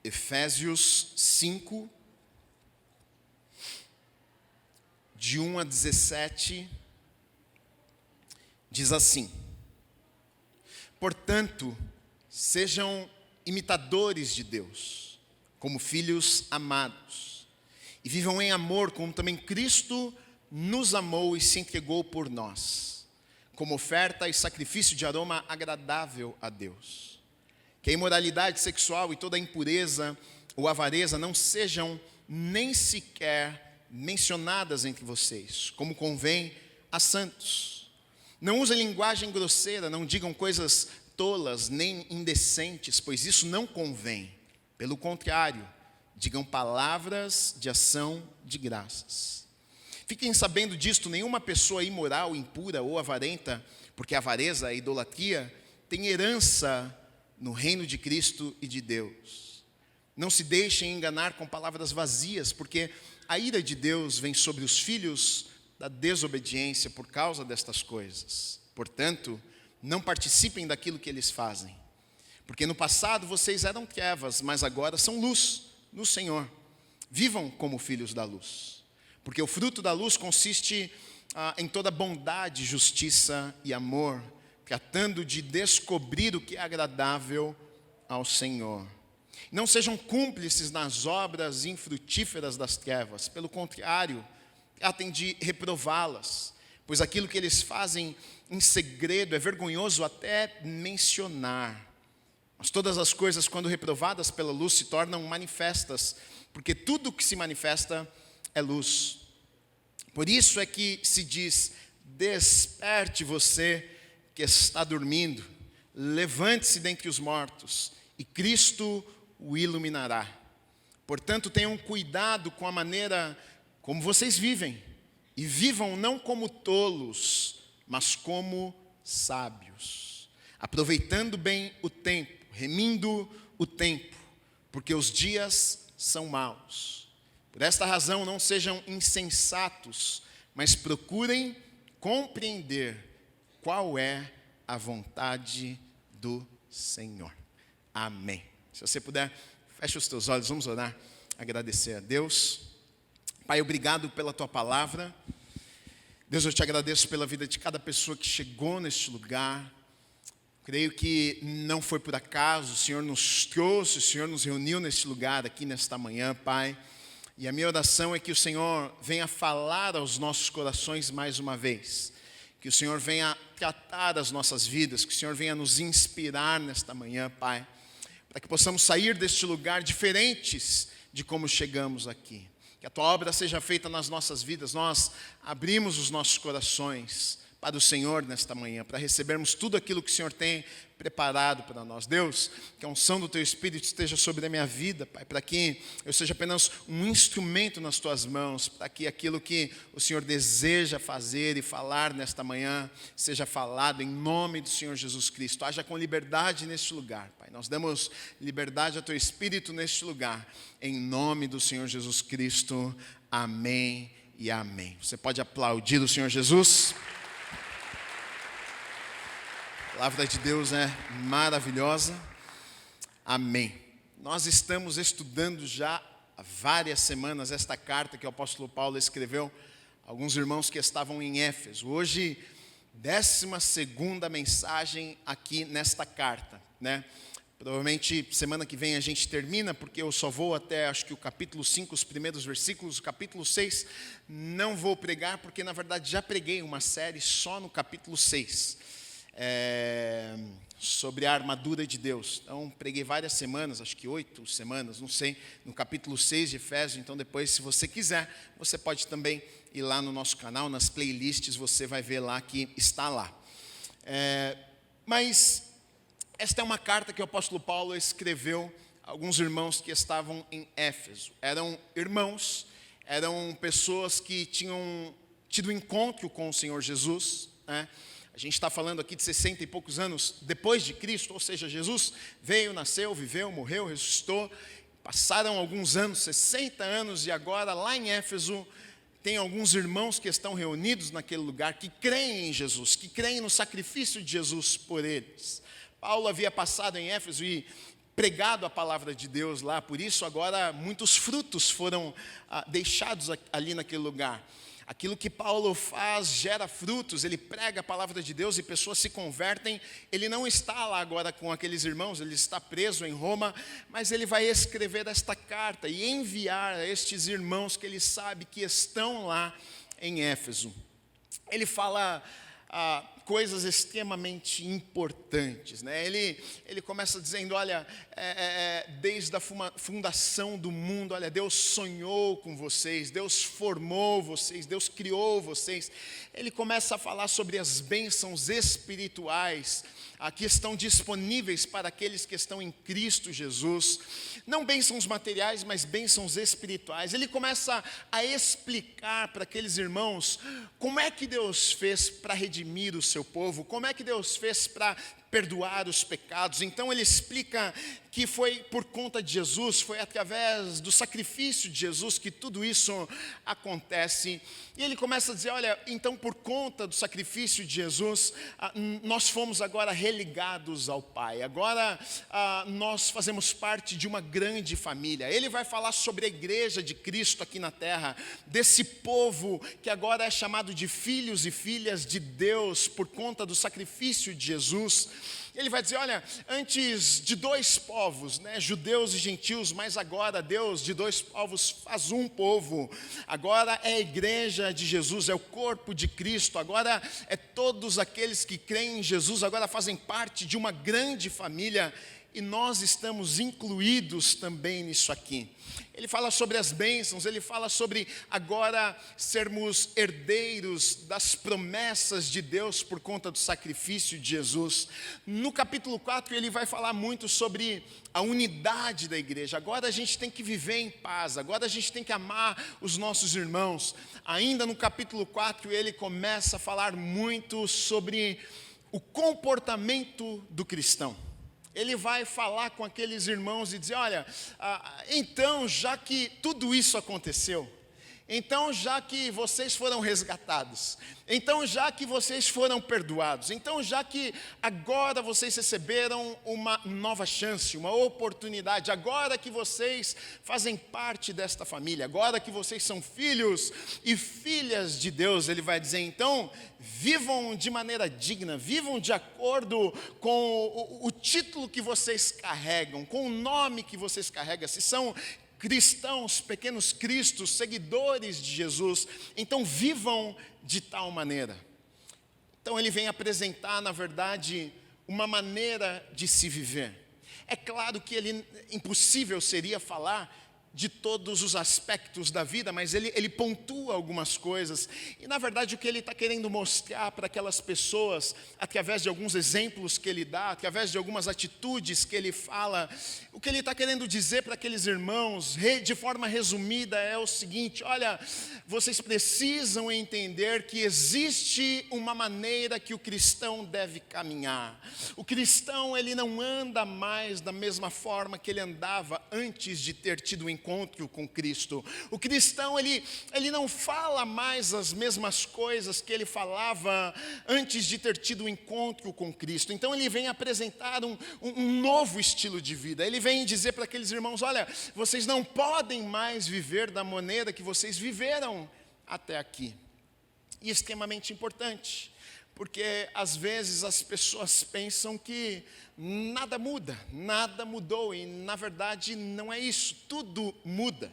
Efésios 5, de 1 a 17, diz assim: Portanto, sejam imitadores de Deus, como filhos amados, e vivam em amor, como também Cristo nos amou e se entregou por nós, como oferta e sacrifício de aroma agradável a Deus. Que a imoralidade sexual e toda a impureza ou avareza não sejam nem sequer mencionadas entre vocês, como convém a santos. Não usem linguagem grosseira, não digam coisas tolas nem indecentes, pois isso não convém. Pelo contrário, digam palavras de ação de graças. Fiquem sabendo disto: nenhuma pessoa imoral, impura ou avarenta, porque a avareza, a idolatria, tem herança no reino de Cristo e de Deus. Não se deixem enganar com palavras vazias, porque a ira de Deus vem sobre os filhos da desobediência por causa destas coisas. Portanto, não participem daquilo que eles fazem, porque no passado vocês eram trevas, mas agora são luz no Senhor. Vivam como filhos da luz, porque o fruto da luz consiste em toda bondade, justiça e amor, tratando de descobrir o que é agradável ao Senhor. Não sejam cúmplices nas obras infrutíferas das trevas, pelo contrário, tratem de reprová-las, pois aquilo que eles fazem em segredo é vergonhoso até mencionar. Mas todas as coisas, quando reprovadas pela luz, se tornam manifestas, porque tudo que se manifesta é luz. Por isso é que se diz: desperte você que está dormindo, levante-se dentre os mortos, e Cristo o iluminará. Portanto, tenham cuidado com a maneira como vocês vivem, e vivam não como tolos, mas como sábios, aproveitando bem o tempo, remindo o tempo, porque os dias são maus. Por esta razão, não sejam insensatos, mas procurem compreender qual é a vontade do Senhor. Amém. Se você puder, feche os teus olhos, vamos orar, agradecer a Deus. Pai, obrigado pela tua palavra. Deus, eu te agradeço pela vida de cada pessoa que chegou neste lugar. Creio que não foi por acaso, o Senhor nos trouxe, o Senhor nos reuniu neste lugar aqui nesta manhã, Pai. E a minha oração é que o Senhor venha falar aos nossos corações mais uma vez. Que o Senhor venha tratar as nossas vidas, que o Senhor venha nos inspirar nesta manhã, Pai. Para que possamos sair deste lugar diferentes de como chegamos aqui. Que a tua obra seja feita nas nossas vidas. Nós abrimos os nossos corações para o Senhor nesta manhã, para recebermos tudo aquilo que o Senhor tem preparado para nós. Deus, que a unção do teu Espírito esteja sobre a minha vida, Pai, para que eu seja apenas um instrumento nas tuas mãos, para que aquilo que o Senhor deseja fazer e falar nesta manhã, seja falado em nome do Senhor Jesus Cristo. Haja com liberdade neste lugar, Pai. Nós damos liberdade ao teu Espírito neste lugar, em nome do Senhor Jesus Cristo. Amém e amém. Você pode aplaudir o Senhor Jesus? A palavra de Deus é maravilhosa. Amém. Nós estamos estudando já há várias semanas esta carta que o apóstolo Paulo escreveu a alguns irmãos que estavam em Éfeso. Hoje, 12ª mensagem aqui nesta carta, né? Provavelmente semana que vem a gente termina, porque eu só vou até acho que o capítulo 5, os primeiros versículos. O capítulo 6 não vou pregar, porque na verdade já preguei uma série só no capítulo 6. Sobre a armadura de Deus. Então preguei várias semanas, acho que 8 semanas, não sei, no capítulo 6 de Efésios. Então depois, se você quiser, você pode também ir lá no nosso canal, nas playlists, você vai ver lá que está lá. Mas esta é uma carta que o apóstolo Paulo escreveu a alguns irmãos que estavam em Éfeso. Eram irmãos, eram pessoas que tinham tido encontro com o Senhor Jesus, né? A gente está falando aqui de 60 e poucos anos depois de Cristo, ou seja, Jesus veio, nasceu, viveu, morreu, ressuscitou. Passaram alguns anos, 60 anos, e agora lá em Éfeso tem alguns irmãos que estão reunidos naquele lugar, que creem em Jesus, que creem no sacrifício de Jesus por eles. Paulo havia passado em Éfeso e pregado a palavra de Deus lá, por isso agora muitos frutos foram deixados ali naquele lugar. Aquilo que Paulo faz gera frutos, ele prega a palavra de Deus e pessoas se convertem. Ele não está lá agora com aqueles irmãos, ele está preso em Roma, mas ele vai escrever esta carta e enviar a estes irmãos que ele sabe que estão lá em Éfeso. Ele fala coisas extremamente importantes, né? Ele começa dizendo, olha, desde a fundação do mundo, olha, Deus sonhou com vocês, Deus formou vocês, Deus criou vocês. Ele começa a falar sobre as bênçãos espirituais que estão disponíveis para aqueles que estão em Cristo Jesus. Não bênçãos materiais, mas bênçãos espirituais. Ele começa a explicar para aqueles irmãos como é que Deus fez para redimir o seu povo, como é que Deus fez para perdoar os pecados. Então ele explica que foi por conta de Jesus, foi através do sacrifício de Jesus que tudo isso acontece. E ele começa a dizer, olha, então por conta do sacrifício de Jesus, nós fomos agora religados ao Pai. Agora nós fazemos parte de uma grande família. Ele vai falar sobre a igreja de Cristo aqui na terra, desse povo que agora é chamado de filhos e filhas de Deus por conta do sacrifício de Jesus. Ele vai dizer, olha, antes de dois povos, né, judeus e gentios, mas agora Deus de dois povos faz um povo. Agora é a igreja de Jesus, é o corpo de Cristo. Agora é todos aqueles que creem em Jesus, agora fazem parte de uma grande família. E nós estamos incluídos também nisso aqui. Ele fala sobre as bênçãos, ele fala sobre agora sermos herdeiros das promessas de Deus por conta do sacrifício de Jesus. No capítulo 4 ele vai falar muito sobre a unidade da igreja. Agora a gente tem que viver em paz, agora a gente tem que amar os nossos irmãos. Ainda no capítulo 4 ele começa a falar muito sobre o comportamento do cristão. Ele vai falar com aqueles irmãos e dizer, olha, então já que tudo isso aconteceu, então já que vocês foram resgatados, então já que vocês foram perdoados, então já que agora vocês receberam uma nova chance, uma oportunidade, agora que vocês fazem parte desta família, agora que vocês são filhos e filhas de Deus, ele vai dizer, então, vivam de maneira digna, vivam de acordo com o título que vocês carregam, com o nome que vocês carregam, se são cristãos, pequenos cristos, seguidores de Jesus, então vivam de tal maneira. Então ele vem apresentar, na verdade, uma maneira de se viver. É claro que impossível seria falar de todos os aspectos da vida, mas ele pontua algumas coisas. E na verdade o que ele está querendo mostrar para aquelas pessoas, através de alguns exemplos que ele dá, através de algumas atitudes que ele fala, o que ele está querendo dizer para aqueles irmãos, de forma resumida, é o seguinte, olha, vocês precisam entender que existe uma maneira que o cristão deve caminhar. O cristão, ele não anda mais da mesma forma que ele andava antes de ter tido um encontro com Cristo. O cristão, ele não fala mais as mesmas coisas que ele falava antes de ter tido um encontro com Cristo. Então ele vem apresentar um novo estilo de vida. Ele vem dizer para aqueles irmãos, olha, vocês não podem mais viver da maneira que vocês viveram até aqui. E extremamente importante, porque às vezes as pessoas pensam que nada muda, nada mudou, e na verdade não é isso, tudo muda.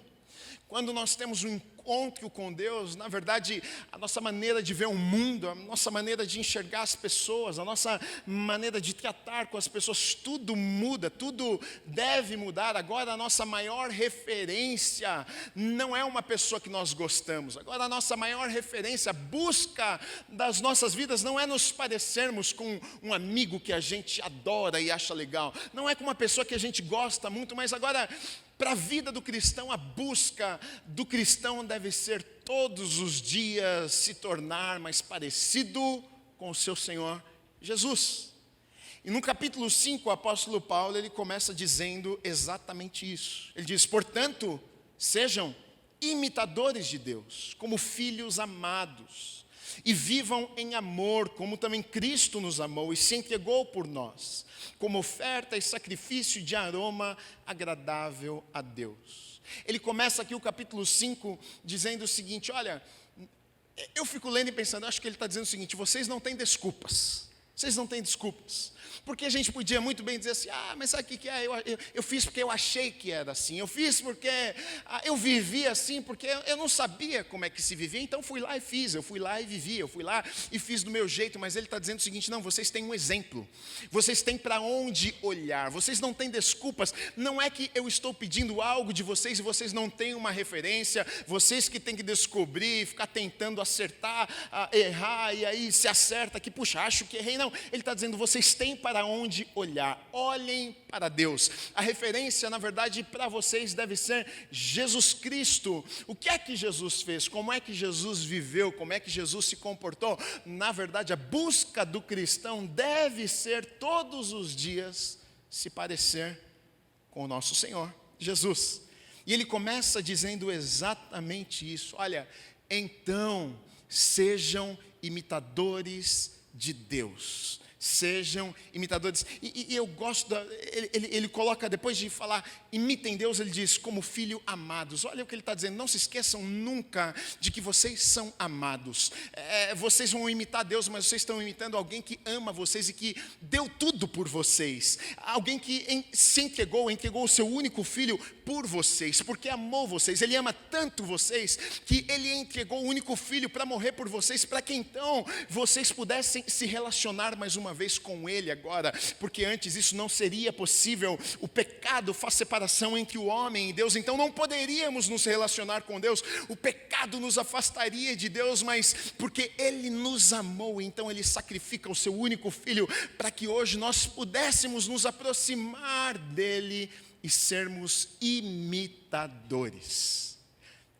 Quando nós temos um encontro com Deus, na verdade, a nossa maneira de ver o mundo, a nossa maneira de enxergar as pessoas, a nossa maneira de tratar com as pessoas, tudo muda, tudo deve mudar. Agora a nossa maior referência não é uma pessoa que nós gostamos. Agora a nossa maior referência, a busca das nossas vidas não é nos parecermos com um amigo que a gente adora e acha legal. Não é com uma pessoa que a gente gosta muito, mas agora, para a vida do cristão, a busca do cristão deve ser todos os dias se tornar mais parecido com o seu Senhor Jesus. E no capítulo 5, o apóstolo Paulo, ele começa dizendo exatamente isso. Ele diz, portanto, sejam imitadores de Deus, como filhos amados. E vivam em amor, como também Cristo nos amou e se entregou por nós, como oferta e sacrifício de aroma agradável a Deus. Ele começa aqui o capítulo 5 dizendo o seguinte, olha, eu fico lendo e pensando, acho que ele está dizendo o seguinte, vocês não têm desculpas. Vocês não têm desculpas. Porque a gente podia muito bem dizer assim, mas sabe o que é? Eu fiz porque eu achei que era assim. Eu fiz porque eu vivi assim, porque eu não sabia como é que se vivia. Então fui lá e fiz, eu fui lá e vivi, eu fui lá e fiz do meu jeito. Mas ele está dizendo o seguinte, não, vocês têm um exemplo. Vocês têm para onde olhar. Vocês não têm desculpas. Não é que eu estou pedindo algo de vocês e vocês não têm uma referência. Vocês que têm que descobrir, ficar tentando acertar, errar e aí se acerta que, puxa, acho que errei. Não, ele está dizendo, vocês têm para onde olhar, olhem para Deus. A referência, na verdade, para vocês deve ser Jesus Cristo. O que é que Jesus fez? Como é que Jesus viveu? Como é que Jesus se comportou? Na verdade, a busca do cristão deve ser todos os dias se parecer com o nosso Senhor, Jesus. E ele começa dizendo exatamente isso. Olha, então, sejam imitadores de Deus. Sejam imitadores. E eu gosto, ele coloca, depois de falar, imitem Deus, ele diz, como filho amados. Olha o que ele está dizendo, não se esqueçam nunca de que vocês são amados. Vocês vão imitar Deus, mas vocês estão imitando alguém que ama vocês e que deu tudo por vocês. Alguém que se entregou o seu único filho por vocês, porque amou vocês. Ele ama tanto vocês, que ele entregou o único filho para morrer por vocês, para que então vocês pudessem se relacionar mais uma vez com ele agora, porque antes isso não seria possível. O pecado faz separação entre o homem e Deus, então não poderíamos nos relacionar com Deus. O pecado nos afastaria de Deus, mas porque ele nos amou, então ele sacrifica o seu único filho para que hoje nós pudéssemos nos aproximar dele e sermos imitadores.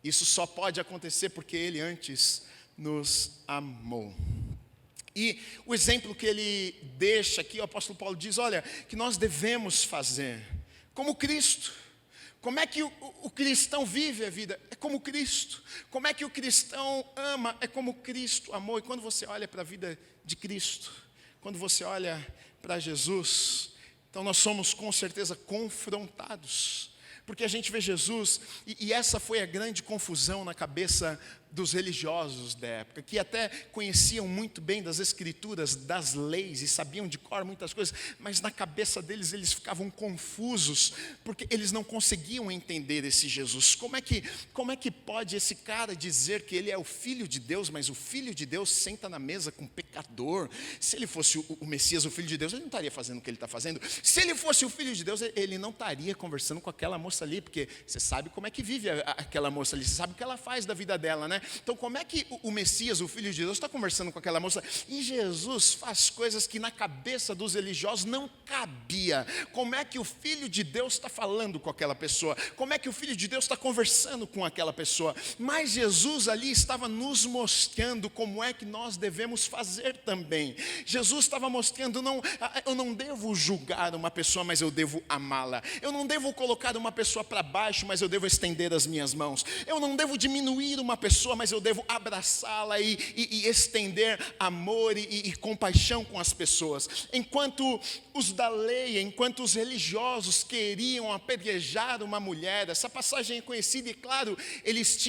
Isso só pode acontecer porque ele antes nos amou. E o exemplo que ele deixa aqui, o apóstolo Paulo diz, olha, que nós devemos fazer como Cristo. Como é que o cristão vive a vida? É como Cristo. Como é que o cristão ama? É como Cristo amou. E quando você olha para a vida de Cristo, quando você olha para Jesus, então nós somos com certeza confrontados. Porque a gente vê Jesus, e essa foi a grande confusão na cabeça dos religiosos da época, que até conheciam muito bem das escrituras, das leis, e sabiam de cor muitas coisas, mas na cabeça deles eles ficavam confusos, porque eles não conseguiam entender esse Jesus. Como é que pode esse cara dizer que ele é o Filho de Deus, mas o Filho de Deus senta na mesa com pecador? Se ele fosse o Messias, o Filho de Deus, ele não estaria fazendo o que ele está fazendo. Se ele fosse o Filho de Deus, ele não estaria conversando com aquela moça ali, porque você sabe como é que vive aquela moça ali, você sabe o que ela faz da vida dela, né? Então como é que o Messias, o Filho de Deus, está conversando com aquela moça? E Jesus faz coisas que na cabeça dos religiosos não cabia. Como é que o Filho de Deus está falando com aquela pessoa? Como é que o Filho de Deus está conversando com aquela pessoa? Mas Jesus ali estava nos mostrando como é que nós devemos fazer também. Jesus estava mostrando, eu não devo julgar uma pessoa, mas eu devo amá-la. Eu não devo colocar uma pessoa para baixo, mas eu devo estender as minhas mãos. Eu não devo diminuir uma pessoa, mas eu devo abraçá-la e estender amor e compaixão com as pessoas. Enquanto os da lei, enquanto os religiosos queriam apedrejar uma mulher, essa passagem é conhecida e claro, eles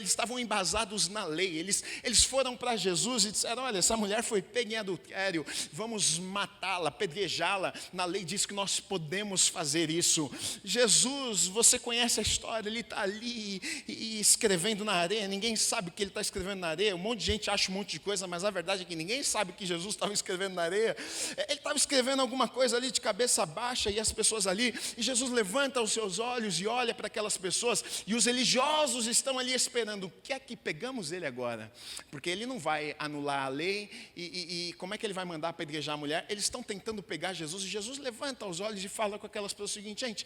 estavam embasados na lei. Eles foram para Jesus e disseram, olha, essa mulher foi pega em adultério, vamos matá-la, apedrejá-la. Na lei diz que nós podemos fazer isso. Jesus, você conhece a história, ele está ali e escrevendo na areia, ninguém sabe o que ele está escrevendo na areia. Um monte de gente acha um monte de coisa, mas a verdade é que ninguém sabe que Jesus estava escrevendo na areia. Ele estava escrevendo alguma coisa ali de cabeça baixa e as pessoas ali, e Jesus levanta os seus olhos e olha para aquelas pessoas, e os religiosos estão ali esperando, o que é que pegamos ele agora? Porque ele não vai anular a lei, e como é que ele vai mandar apedrejar a mulher? Eles estão tentando pegar Jesus, e Jesus levanta os olhos e fala com aquelas pessoas o seguinte, gente,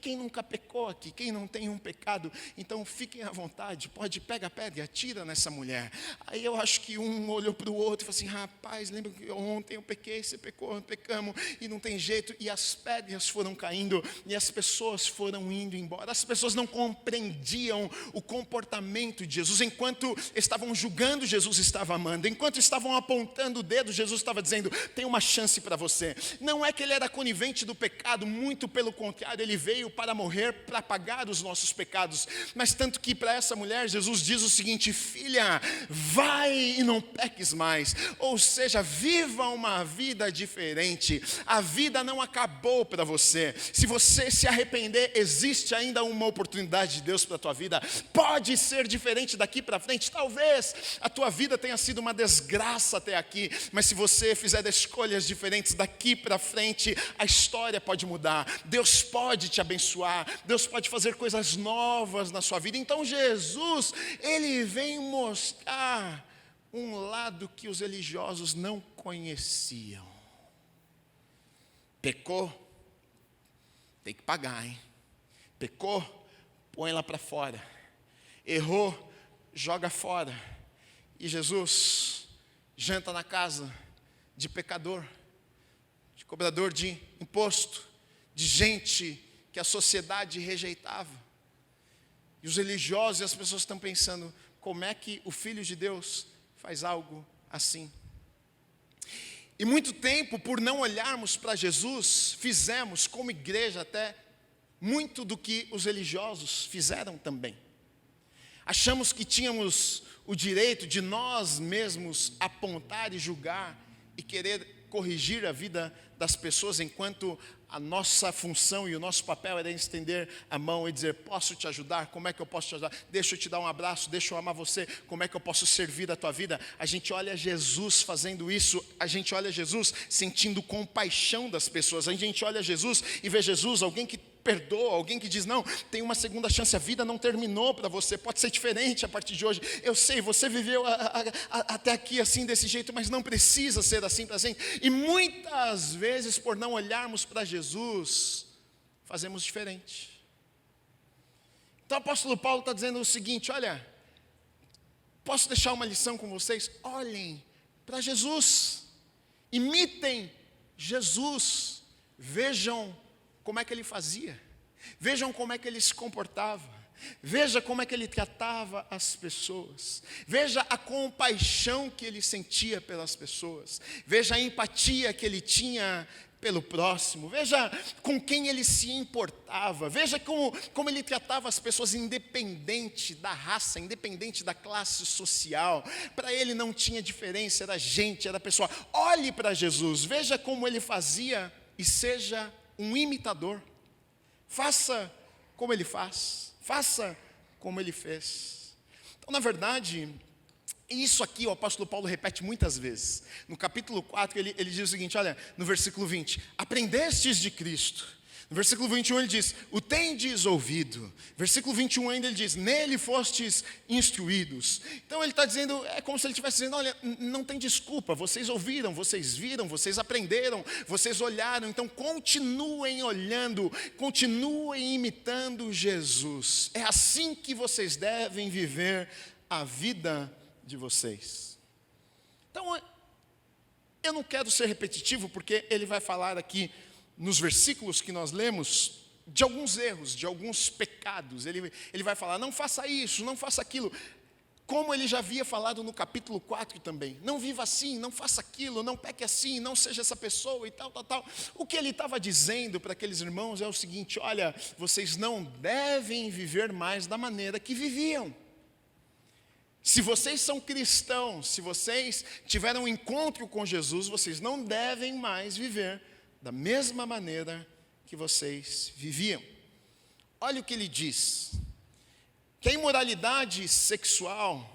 quem nunca pecou aqui? Quem não tem um pecado? Então fiquem à vontade, vontade, pega a pedra e atira nessa mulher. Aí eu acho que um olhou para o outro e falou assim, rapaz, lembra que ontem eu pequei, você pecou, pecamos, e não tem jeito. E as pedras foram caindo, e as pessoas foram indo embora. As pessoas não compreendiam o comportamento de Jesus. Enquanto estavam julgando, Jesus estava amando. Enquanto estavam apontando o dedo, Jesus estava dizendo, tem uma chance para você. Não é que ele era conivente do pecado, muito pelo contrário, ele veio para morrer, para pagar os nossos pecados. Mas tanto que para essa mulher, Jesus diz o seguinte, filha, vai e não peques mais. Ou seja, viva uma vida diferente. A vida não acabou para você. Se você se arrepender, existe ainda uma oportunidade de Deus para a tua vida. Pode ser diferente daqui para frente. Talvez a tua vida tenha sido uma desgraça até aqui, mas se você fizer escolhas diferentes daqui para frente, a história pode mudar. Deus pode te abençoar. Deus pode fazer coisas novas na sua vida. Então Jesus, ele vem mostrar um lado que os religiosos não conheciam. Pecou, tem que pagar, hein? Pecou, põe lá para fora. Errou, joga fora. E Jesus janta na casa de pecador, de cobrador de imposto, de gente que a sociedade rejeitava. E os religiosos e as pessoas estão pensando, como é que o Filho de Deus faz algo assim? E muito tempo, por não olharmos para Jesus, fizemos como igreja até muito do que os religiosos fizeram também. Achamos que tínhamos o direito de nós mesmos apontar e julgar e querer corrigir a vida das pessoas, enquanto a nossa função e o nosso papel era estender a mão e dizer, posso te ajudar? Como é que eu posso te ajudar? Deixa eu te dar um abraço, deixa eu amar você, como é que eu posso servir a tua vida? A gente olha Jesus fazendo isso, a gente olha Jesus sentindo compaixão das pessoas, a gente olha Jesus e vê Jesus, alguém que perdoa, alguém que diz, não, tem uma segunda chance, a vida não terminou para você, pode ser diferente a partir de hoje. Eu sei, você viveu até aqui assim, desse jeito, mas não precisa ser assim para sempre. E muitas vezes, por não olharmos para Jesus, fazemos diferente. Então o apóstolo Paulo está dizendo o seguinte, olha, posso deixar uma lição com vocês? Olhem para Jesus, imitem Jesus, vejam como é que ele fazia, vejam como é que ele se comportava, veja como é que ele tratava as pessoas, veja a compaixão que ele sentia pelas pessoas, veja a empatia que ele tinha pelo próximo, veja com quem ele se importava, veja como ele tratava as pessoas independente da raça, independente da classe social. Para ele não tinha diferença, era gente, era pessoa. Olhe para Jesus, veja como ele fazia e seja um imitador. Faça como ele faz, faça como ele fez. Então, na verdade, isso aqui o apóstolo Paulo repete muitas vezes. No capítulo 4 ele diz o seguinte, olha, no versículo 20, aprendestes de Cristo. No versículo 21 ele diz, o tendes ouvido. Versículo 21 ainda ele diz, nele fostes instruídos. Então ele está dizendo, é como se ele estivesse dizendo, olha, não tem desculpa, vocês ouviram, vocês viram, vocês aprenderam, vocês olharam, então continuem olhando, continuem imitando Jesus. É assim que vocês devem viver a vida de vocês. Então, eu não quero ser repetitivo, porque ele vai falar aqui, nos versículos que nós lemos, de alguns erros, de alguns pecados. Ele vai falar, não faça isso, não faça aquilo. Como ele já havia falado no capítulo 4 também. Não viva assim, não faça aquilo, não peque assim, não seja essa pessoa e tal. O que ele estava dizendo para aqueles irmãos é o seguinte, olha, vocês não devem viver mais da maneira que viviam. Se vocês são cristãos, se vocês tiveram um encontro com Jesus, vocês não devem mais viver da mesma maneira que vocês viviam. Olha o que ele diz, que a imoralidade sexual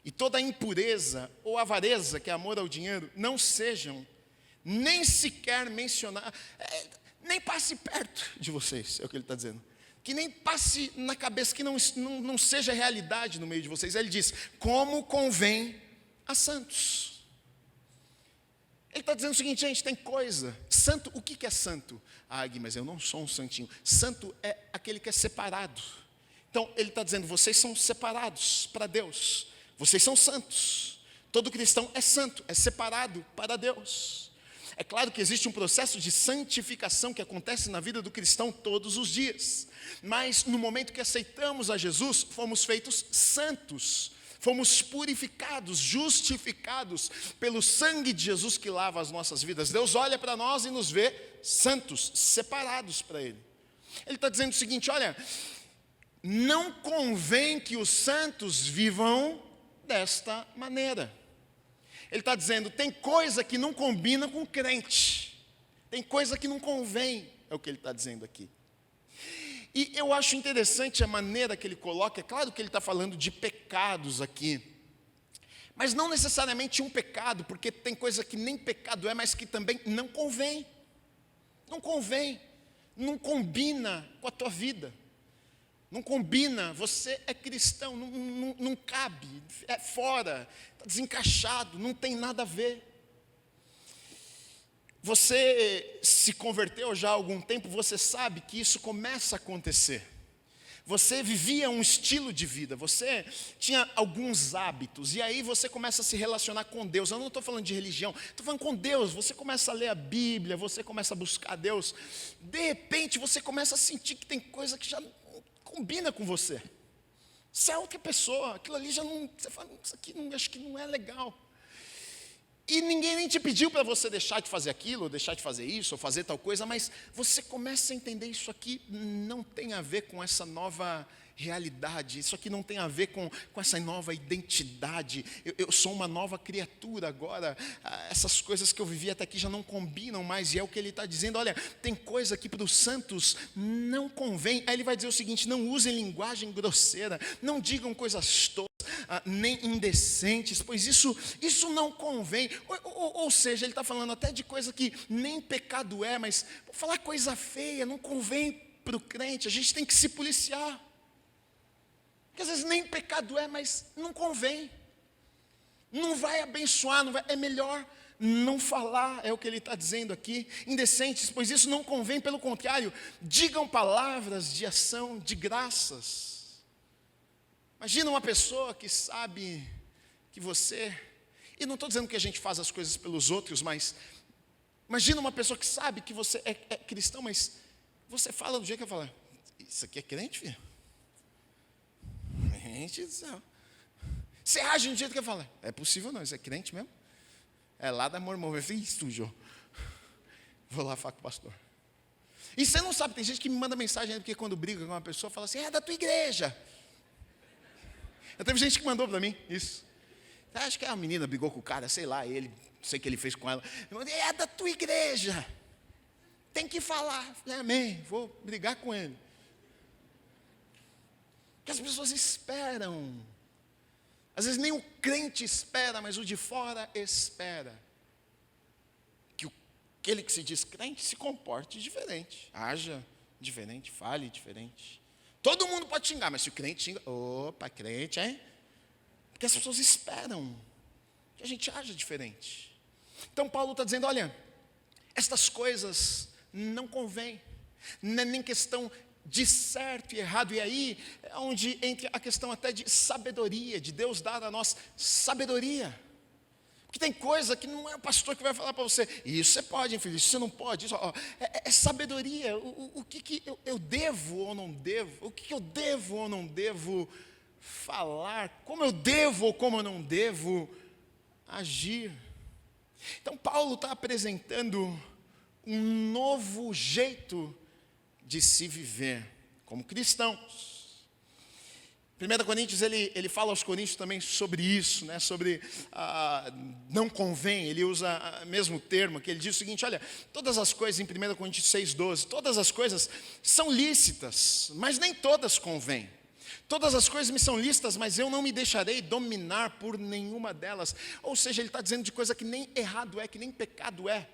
e toda a impureza ou avareza, que é amor ao dinheiro, não sejam nem sequer mencionar, nem passe perto de vocês, é o que ele está dizendo. Que nem passe na cabeça, que não seja realidade no meio de vocês. Ele diz, como convém a santos. Ele está dizendo o seguinte, gente, tem coisa. Santo, o que é santo? Ah, Gui, mas eu não sou um santinho. Santo é aquele que é separado, Então, ele está dizendo, vocês são separados para Deus. Vocês são santos. Todo cristão é santo, é separado para Deus. É claro que existe um processo de santificação que acontece na vida do cristão todos os dias. Mas no momento que aceitamos a Jesus, fomos feitos santos. Fomos purificados, justificados pelo sangue de Jesus que lava as nossas vidas. Deus olha para nós e nos vê santos, separados para Ele. Ele está dizendo o seguinte, olha, não convém que os santos vivam desta maneira. Ele está dizendo, tem coisa que não combina com crente. Tem coisa que não convém, é o que ele está dizendo aqui. E eu acho interessante a maneira que ele coloca, é claro que ele está falando de pecados aqui, mas não necessariamente um pecado, porque tem coisa que nem pecado é, mas que também não convém. Não convém, não combina com a tua vida. Não combina, você é cristão, não cabe, é fora, está desencaixado, não tem nada a ver. Você se converteu já há algum tempo, você sabe que isso começa a acontecer. Você vivia um estilo de vida, você tinha alguns hábitos, e aí você começa a se relacionar com Deus. Eu não estou falando de religião, estou falando com Deus. Você começa a ler a Bíblia, você começa a buscar Deus. De repente você começa a sentir que tem coisa que já não combina com você. Você é outra pessoa, aquilo ali já não, você fala, isso aqui não, acho que não é legal. E ninguém nem te pediu para você deixar de fazer aquilo, ou deixar de fazer isso, ou fazer tal coisa, mas você começa a entender, isso aqui não tem a ver com essa nova realidade, isso aqui não tem a ver com essa nova identidade, eu sou uma nova criatura agora, essas coisas que eu vivi até aqui já não combinam mais, e é o que ele está dizendo, olha, tem coisa que para os santos não convém. Aí ele vai dizer o seguinte, não usem linguagem grosseira, não digam coisas tolas, nem indecentes, pois isso não convém. Ou seja, ele está falando até de coisa que nem pecado é, mas falar coisa feia não convém para o crente. A gente tem que se policiar, porque às vezes nem pecado é, mas não convém, não vai abençoar, não vai, é melhor não falar, é o que ele está dizendo aqui. Indecentes, pois isso não convém, pelo contrário, digam palavras de ação de graças. Imagina uma pessoa que sabe que você, e não estou dizendo que a gente faz as coisas pelos outros, mas imagina uma pessoa que sabe que você é cristão, mas você fala do jeito que eu falo, isso aqui é crente, filho? Gente do céu. Você age do jeito que eu falo, é possível não, isso é crente mesmo? É lá da mormon, eu falei, sujou. Vou lá falar com o pastor. E você não sabe, tem gente que me manda mensagem, porque quando briga com uma pessoa, fala assim, é da tua igreja. Teve gente que mandou para mim isso. Acho que a menina brigou com o cara, sei lá, ele, não sei o que ele fez com ela. Eu mandei, é da tua igreja. Tem que falar. Falei, amém, vou brigar com ele. Porque as pessoas esperam. Às vezes nem o crente espera, mas o de fora espera. Que aquele que se diz crente se comporte diferente. Haja diferente, fale diferente. Todo mundo pode xingar, mas se o crente xinga, opa, crente, hein? Porque as pessoas esperam que a gente haja diferente. Então Paulo está dizendo, olha, estas coisas não convêm, não é nem questão de certo e errado, e aí é onde entra a questão até de sabedoria, de Deus dar a nós sabedoria. Porque tem coisa que não é o pastor que vai falar para você, isso você pode, hein, filho, isso você não pode, isso, é sabedoria, o que eu devo ou não devo, o que eu devo ou não devo falar, como eu devo ou como eu não devo agir. Então Paulo está apresentando um novo jeito de se viver como cristãos. 1 Coríntios, ele fala aos Coríntios também sobre isso, né? Sobre não convém, ele usa o mesmo termo, que ele diz o seguinte, olha, todas as coisas, em 1 Coríntios 6,12, todas as coisas são lícitas, mas nem todas convêm. Todas as coisas me são lícitas, mas eu não me deixarei dominar por nenhuma delas. Ou seja, ele está dizendo de coisa que nem errado é, que nem pecado é.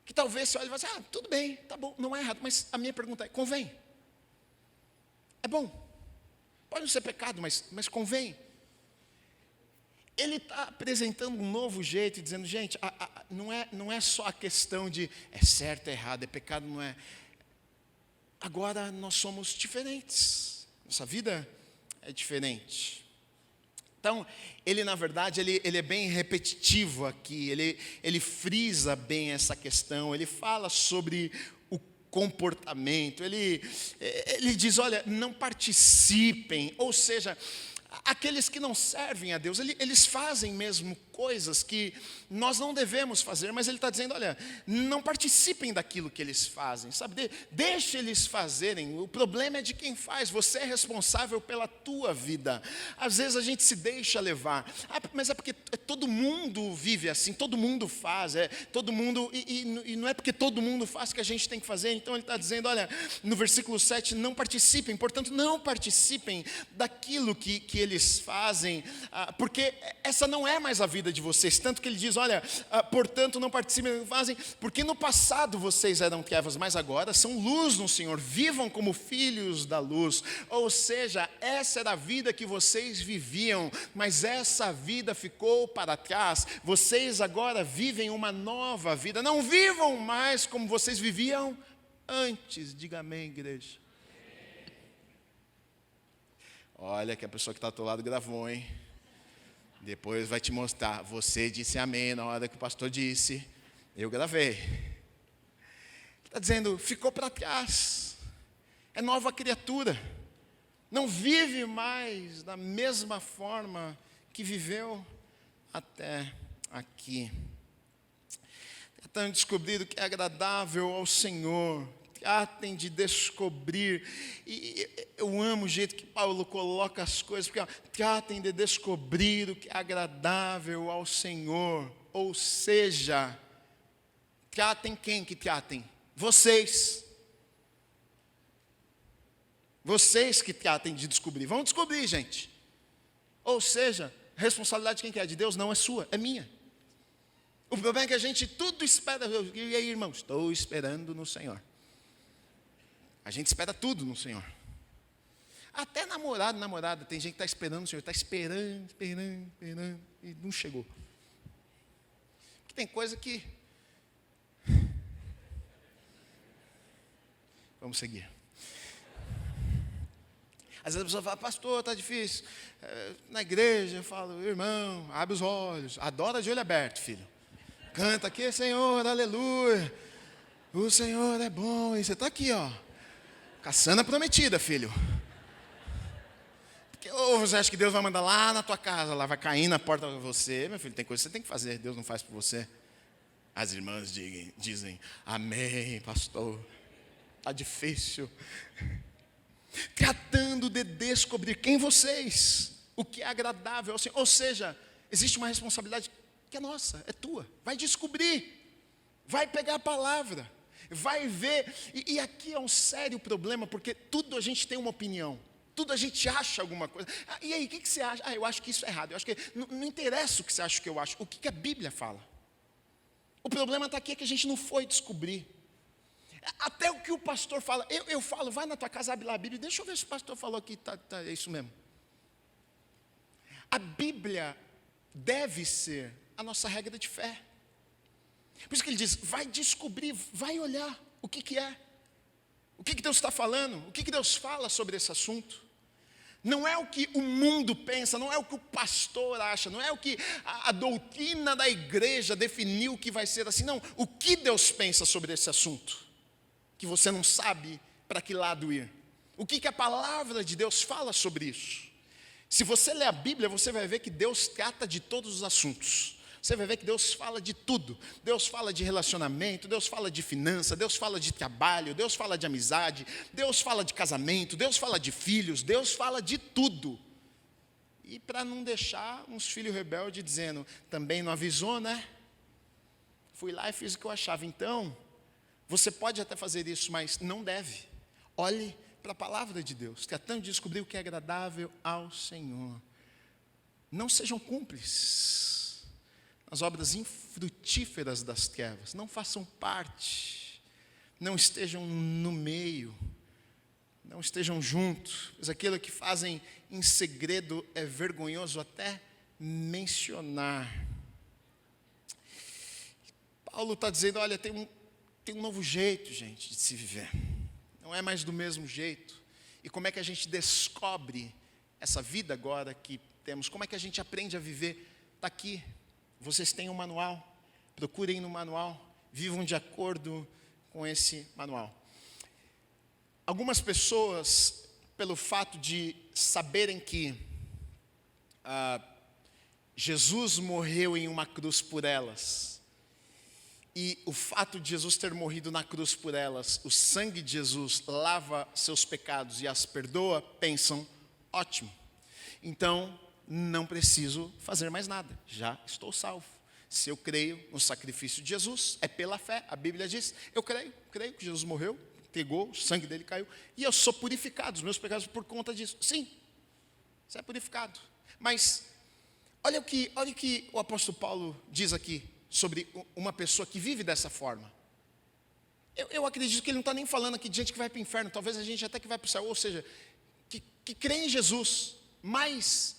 Que talvez você olhe e fale assim, tudo bem, tá bom, não é errado, mas a minha pergunta é, convém? É bom? Pode não ser pecado, mas convém. Ele está apresentando um novo jeito, dizendo, gente, não é só a questão de é certo, é errado, é pecado, não é. Agora nós somos diferentes. Nossa vida é diferente. Então, ele na verdade, ele é bem repetitivo aqui, ele frisa bem essa questão, ele fala sobre o comportamento, ele diz, olha, não participem, ou seja, aqueles que não servem a Deus, eles fazem mesmo coisas que nós não devemos fazer, mas ele está dizendo, olha, não participem daquilo que eles fazem, sabe? Deixe eles fazerem, o problema é de quem faz, você é responsável pela tua vida. Às vezes a gente se deixa levar, mas é porque todo mundo vive assim, todo mundo faz, todo mundo, e não é porque todo mundo faz que a gente tem que fazer. Então ele está dizendo, olha, no versículo 7, não participem, portanto não participem daquilo que eles fazem, porque essa não é mais a vida de vocês, tanto que ele diz, olha, portanto não participem do que fazem, porque no passado vocês eram trevas, mas agora são luz no Senhor, vivam como filhos da luz. Ou seja, essa era a vida que vocês viviam, mas essa vida ficou para trás, vocês agora vivem uma nova vida, não vivam mais como vocês viviam antes. Diga amém, igreja. Olha que a pessoa que está ao teu lado gravou, hein? Depois vai te mostrar. Você disse amém na hora que o pastor disse. Eu gravei. Está dizendo, ficou para trás. É nova criatura. Não vive mais da mesma forma que viveu até aqui. Tentando descobrir o que é agradável ao Senhor. Tratem de descobrir, e eu amo o jeito que Paulo coloca as coisas, porque tratem de descobrir o que é agradável ao Senhor, ou seja, tratem quem que tratem? Vocês que tratem de descobrir, vão descobrir, gente, ou seja, a responsabilidade de quem que é? De Deus? Não é sua, é minha. O problema é que a gente tudo espera, e aí irmão, estou esperando no Senhor. A gente espera tudo no Senhor. Até namorada, tem gente que está esperando o Senhor, está esperando, e não chegou. Porque tem coisa que... Vamos seguir. Às vezes a pessoa fala, pastor, está difícil. Na igreja eu falo, irmão, abre os olhos, adora de olho aberto, filho. Canta aqui, Senhor, aleluia. O Senhor é bom, e você está aqui, ó. Caçando a prometida, filho. Porque, ou você acha que Deus vai mandar lá na tua casa, lá vai cair na porta para você, meu filho, tem coisa que você tem que fazer, Deus não faz por você. As irmãs dizem, amém, pastor, está difícil. Tratando de descobrir quem vocês, o que é agradável, assim, ou seja, existe uma responsabilidade que é nossa, é tua, vai descobrir, vai pegar a palavra, vai ver, e aqui é um sério problema, porque tudo a gente tem uma opinião, tudo a gente acha alguma coisa. E aí, o que você acha? Eu acho que isso é errado, eu acho que não interessa o que você acha que eu acho, o que a Bíblia fala. O problema está aqui, é que a gente não foi descobrir. Até o que o pastor fala, eu falo, vai na tua casa, abre lá a Bíblia, deixa eu ver se o pastor falou aqui, é isso mesmo. A Bíblia deve ser a nossa regra de fé. Por isso que ele diz, vai descobrir, vai olhar o que é. O que Deus está falando, o que Deus fala sobre esse assunto. Não é o que o mundo pensa, não é o que o pastor acha, não é o que a doutrina da igreja definiu que vai ser assim, não. O que Deus pensa sobre esse assunto, que você não sabe para que lado ir. O que a palavra de Deus fala sobre isso. Se você ler a Bíblia, você vai ver que Deus trata de todos os assuntos. Você vai ver que Deus fala de tudo. Deus fala de relacionamento, Deus fala de finança, Deus fala de trabalho, Deus fala de amizade, Deus fala de casamento, Deus fala de filhos, Deus fala de tudo. E para não deixar uns filhos rebeldes dizendo, também não avisou, né? Fui lá e fiz o que eu achava. Então, você pode até fazer isso, mas não deve. Olhe para a palavra de Deus, tratando de descobrir o que é agradável ao Senhor. Não sejam cúmplices as obras infrutíferas das trevas, não façam parte, não estejam no meio, não estejam juntos, pois aquilo que fazem em segredo é vergonhoso até mencionar. Paulo está dizendo, olha, tem um novo jeito, gente, de se viver, não é mais do mesmo jeito, E como é que a gente descobre essa vida agora que temos? Como é que a gente aprende a viver? Está aqui. Vocês têm um manual. Procurem no manual. Vivam de acordo com esse manual. Algumas pessoas, pelo fato de saberem que Jesus morreu em uma cruz por elas, e o fato de Jesus ter morrido na cruz por elas, o sangue de Jesus lava seus pecados e as perdoa, pensam, ótimo, então não preciso fazer mais nada, já estou salvo. Se eu creio no sacrifício de Jesus, é pela fé, a Bíblia diz, eu creio que Jesus morreu, entregou, o sangue dele caiu, e eu sou purificado, os meus pecados por conta disso. Sim, você é purificado. Mas, olha o que o apóstolo Paulo diz aqui, sobre uma pessoa que vive dessa forma. Eu acredito que ele não está nem falando aqui de gente que vai para o inferno, talvez a gente até que vai para o céu, ou seja, que crê em Jesus, mas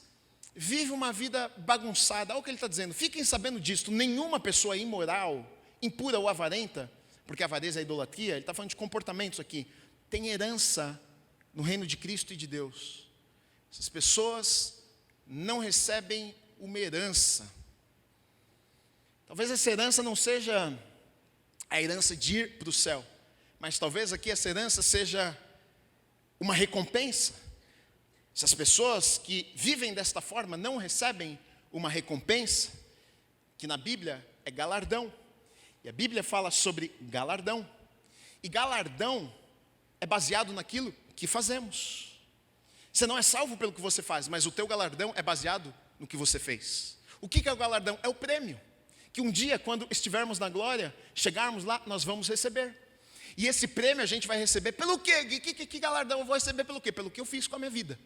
vive uma vida bagunçada. Olha o que ele está dizendo, fiquem sabendo disto, nenhuma pessoa imoral, impura ou avarenta, porque a avareza é a idolatria, ele está falando de comportamentos aqui, tem herança no reino de Cristo e de Deus. Essas pessoas não recebem uma herança. Talvez essa herança não seja a herança de ir para o céu, mas talvez aqui essa herança seja uma recompensa. Essas pessoas que vivem desta forma não recebem uma recompensa, que na Bíblia é galardão. E a Bíblia fala sobre galardão. E galardão é baseado naquilo que fazemos. Você não é salvo pelo que você faz, mas o teu galardão é baseado no que você fez. O que é o galardão? É o prêmio. Que um dia, quando estivermos na glória, chegarmos lá, nós vamos receber. E esse prêmio a gente vai receber pelo quê? Que galardão eu vou receber pelo quê? Pelo que eu fiz com a minha vida.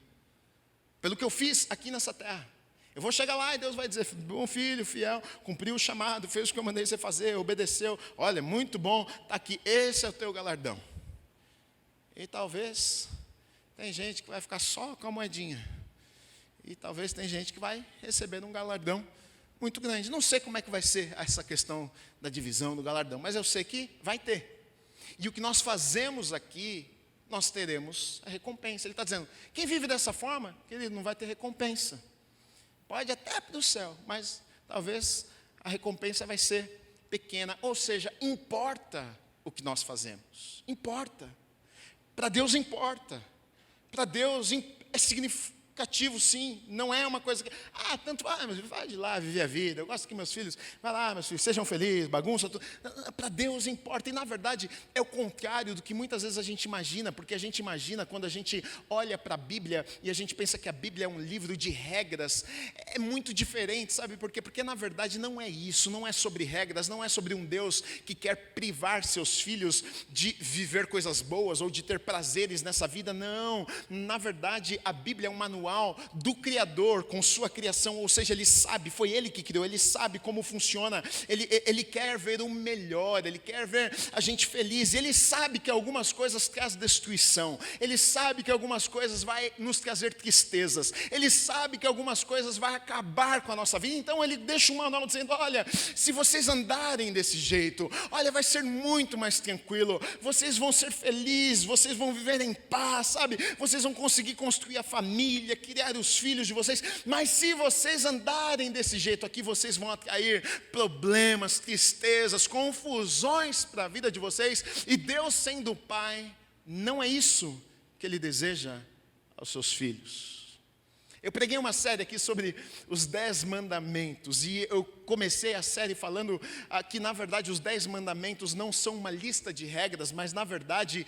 Pelo que eu fiz aqui nessa terra. Eu vou chegar lá e Deus vai dizer, bom filho, fiel, cumpriu o chamado, fez o que eu mandei você fazer, obedeceu. Olha, muito bom, está aqui, esse é o teu galardão. E talvez, tem gente que vai ficar só com a moedinha. E talvez tem gente que vai receber um galardão muito grande. Não sei como é que vai ser essa questão da divisão do galardão, mas eu sei que vai ter. E o que nós fazemos aqui, nós teremos a recompensa. Ele está dizendo, quem vive dessa forma, querido, não vai ter recompensa. Pode até para o céu, mas talvez a recompensa vai ser pequena. Ou seja, importa o que nós fazemos. Importa. Para Deus importa. Para Deus é significativo, sim. Não é uma coisa que, mas vai de lá, viver a vida. Eu gosto que meus filhos, vai lá, meus filhos, sejam felizes, bagunça, tudo. Para Deus importa. E na verdade é o contrário do que muitas vezes a gente imagina, porque a gente imagina quando a gente olha para a Bíblia e a gente pensa que a Bíblia é um livro de regras, é muito diferente, sabe por quê? Porque na verdade não é isso, não é sobre regras, não é sobre um Deus que quer privar seus filhos de viver coisas boas ou de ter prazeres nessa vida, não. Na verdade a Bíblia é um manual do Criador com sua criação, ou seja, Ele sabe, foi Ele que criou, Ele sabe como funciona, Ele quer ver o melhor, Ele quer ver a gente feliz, Ele sabe que algumas coisas trazem destruição, Ele sabe que algumas coisas vai nos trazer tristezas, Ele sabe que algumas coisas vai acabar com a nossa vida, então Ele deixa um manual dizendo, olha, se vocês andarem desse jeito, olha, vai ser muito mais tranquilo, vocês vão ser felizes, vocês vão viver em paz, sabe, vocês vão conseguir construir a família, criar os filhos de vocês, mas se vocês andarem desse jeito aqui, vocês vão atrair problemas, tristezas, confusões para a vida de vocês, e Deus sendo o Pai, não é isso que Ele deseja aos seus filhos. Eu preguei uma série aqui sobre os 10 mandamentos, e eu comecei a série falando que na verdade os 10 mandamentos não são uma lista de regras, mas na verdade,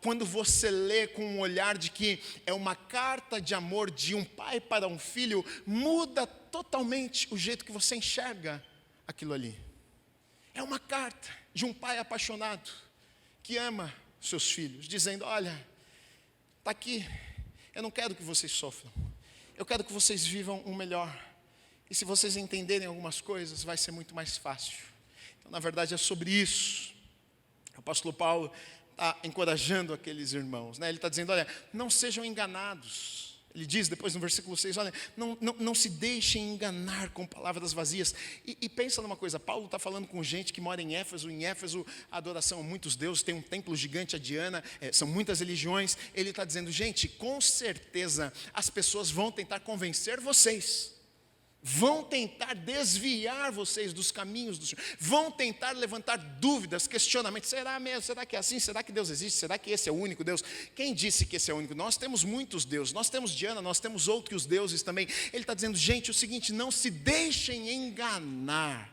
quando você lê com um olhar de que é uma carta de amor de um pai para um filho, muda totalmente o jeito que você enxerga aquilo ali. É uma carta de um pai apaixonado, que ama seus filhos, dizendo, olha, está aqui, eu não quero que vocês sofram. Eu quero que vocês vivam o melhor. E se vocês entenderem algumas coisas, vai ser muito mais fácil. Então, na verdade, é sobre isso. O apóstolo Paulo está encorajando aqueles irmãos, né? Ele está dizendo, olha, não sejam enganados. Ele diz depois no versículo 6, olha, não se deixem enganar com palavras vazias. E pensa numa coisa, Paulo está falando com gente que mora em Éfeso a adoração a muitos deuses, tem um templo gigante a Diana, são muitas religiões. Ele está dizendo, gente, com certeza as pessoas vão tentar convencer vocês, vão tentar desviar vocês dos caminhos do Senhor, vão tentar levantar dúvidas, questionamentos. Será mesmo? Será que é assim? Será que Deus existe? Será que esse é o único Deus? Quem disse que esse é o único? Nós temos muitos deuses, nós temos Diana, nós temos outros deuses também. Ele está dizendo, gente, o seguinte, não se deixem enganar.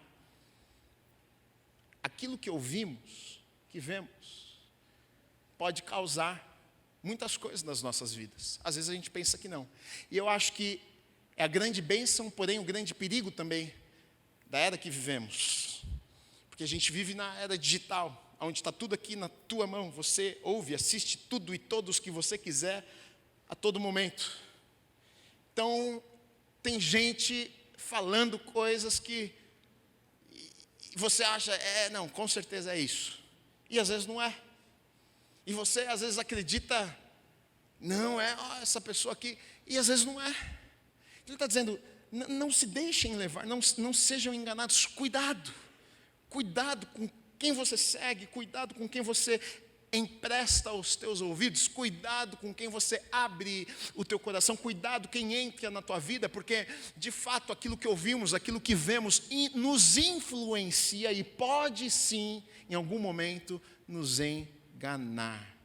Aquilo que ouvimos, que vemos, pode causar muitas coisas nas nossas vidas. Às vezes a gente pensa que não. E eu acho que é a grande bênção, porém o grande perigo também da era que vivemos. Porque a gente vive na era digital, onde está tudo aqui na tua mão. Você ouve, assiste tudo e todos que você quiser, a todo momento. Então, tem gente falando coisas que você acha, não, com certeza é isso. E às vezes não é. E você às vezes acredita, não, essa pessoa aqui, e às vezes não é. Ele está dizendo, não se deixem levar, não sejam enganados, cuidado com quem você segue, cuidado com quem você empresta os teus ouvidos, cuidado com quem você abre o teu coração, cuidado quem entra na tua vida, porque de fato aquilo que ouvimos, aquilo que vemos, nos influencia e pode sim, em algum momento, nos enganar.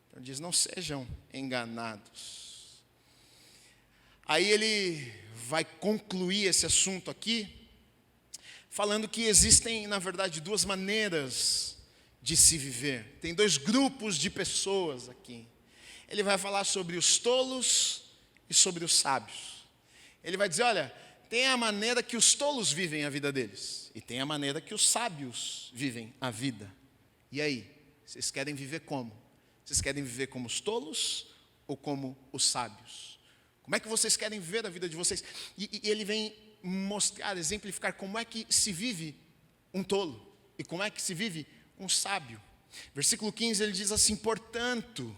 Então diz, não sejam enganados. Aí ele vai concluir esse assunto aqui, falando que existem, na verdade, duas maneiras de se viver. Tem dois grupos de pessoas aqui. Ele vai falar sobre os tolos e sobre os sábios. Ele vai dizer, olha, tem a maneira que os tolos vivem a vida deles, e tem a maneira que os sábios vivem a vida. E aí, vocês querem viver como? Vocês querem viver como os tolos ou como os sábios? Como é que vocês querem viver a vida de vocês? E ele vem mostrar, exemplificar como é que se vive um tolo e como é que se vive um sábio. Versículo 15, ele diz assim, portanto,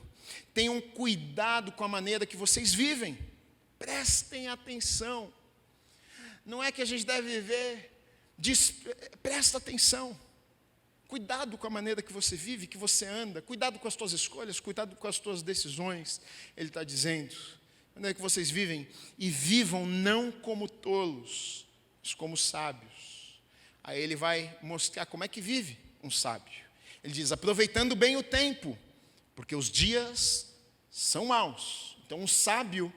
tenham cuidado com a maneira que vocês vivem. Prestem atenção. Não é que a gente deve viver, presta atenção. Cuidado com a maneira que você vive, que você anda. Cuidado com as tuas escolhas, cuidado com as tuas decisões. Ele está dizendo, a maneira que vocês vivem, e vivam não como tolos, mas como sábios. Aí ele vai mostrar como é que vive um sábio. Ele diz, aproveitando bem o tempo, porque os dias são maus. Então um sábio,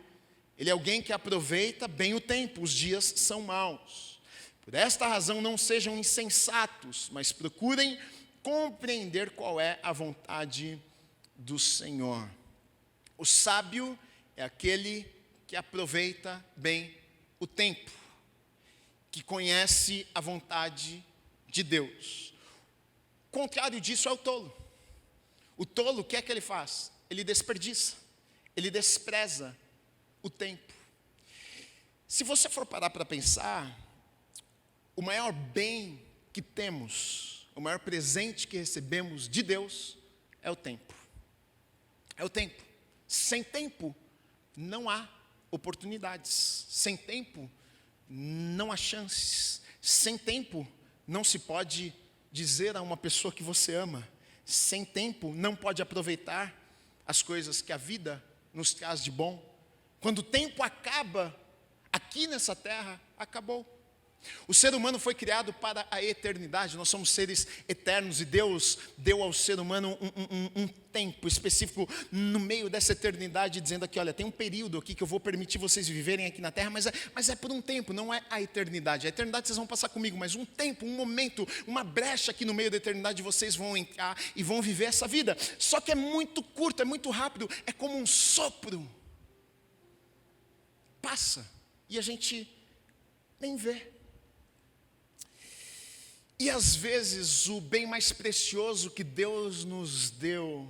ele é alguém que aproveita bem o tempo, os dias são maus. Por esta razão não sejam insensatos, mas procurem compreender qual é a vontade do Senhor. O sábio é aquele que aproveita bem o tempo, que conhece a vontade de Deus. O contrário disso é o tolo. O tolo, o que é que ele faz? Ele desperdiça, ele despreza o tempo. Se você for parar para pensar, o maior bem que temos, o maior presente que recebemos de Deus é o tempo. É o tempo. Sem tempo, não há oportunidades. Sem tempo, não há chances. Sem tempo, não se pode dizer a uma pessoa que você ama. Sem tempo, não pode aproveitar as coisas que a vida nos traz de bom. Quando o tempo acaba, aqui nessa terra, acabou. O ser humano foi criado para a eternidade, nós somos seres eternos e Deus deu ao ser humano um tempo específico no meio dessa eternidade, dizendo aqui, olha, tem um período aqui que eu vou permitir vocês viverem aqui na terra, mas é por um tempo, não é a eternidade. A eternidade vocês vão passar comigo, mas um tempo, um momento, uma brecha aqui no meio da eternidade, vocês vão entrar e vão viver essa vida. Só que é muito curto, é muito rápido, é como um sopro. Passa e a gente nem vê. E às vezes o bem mais precioso que Deus nos deu,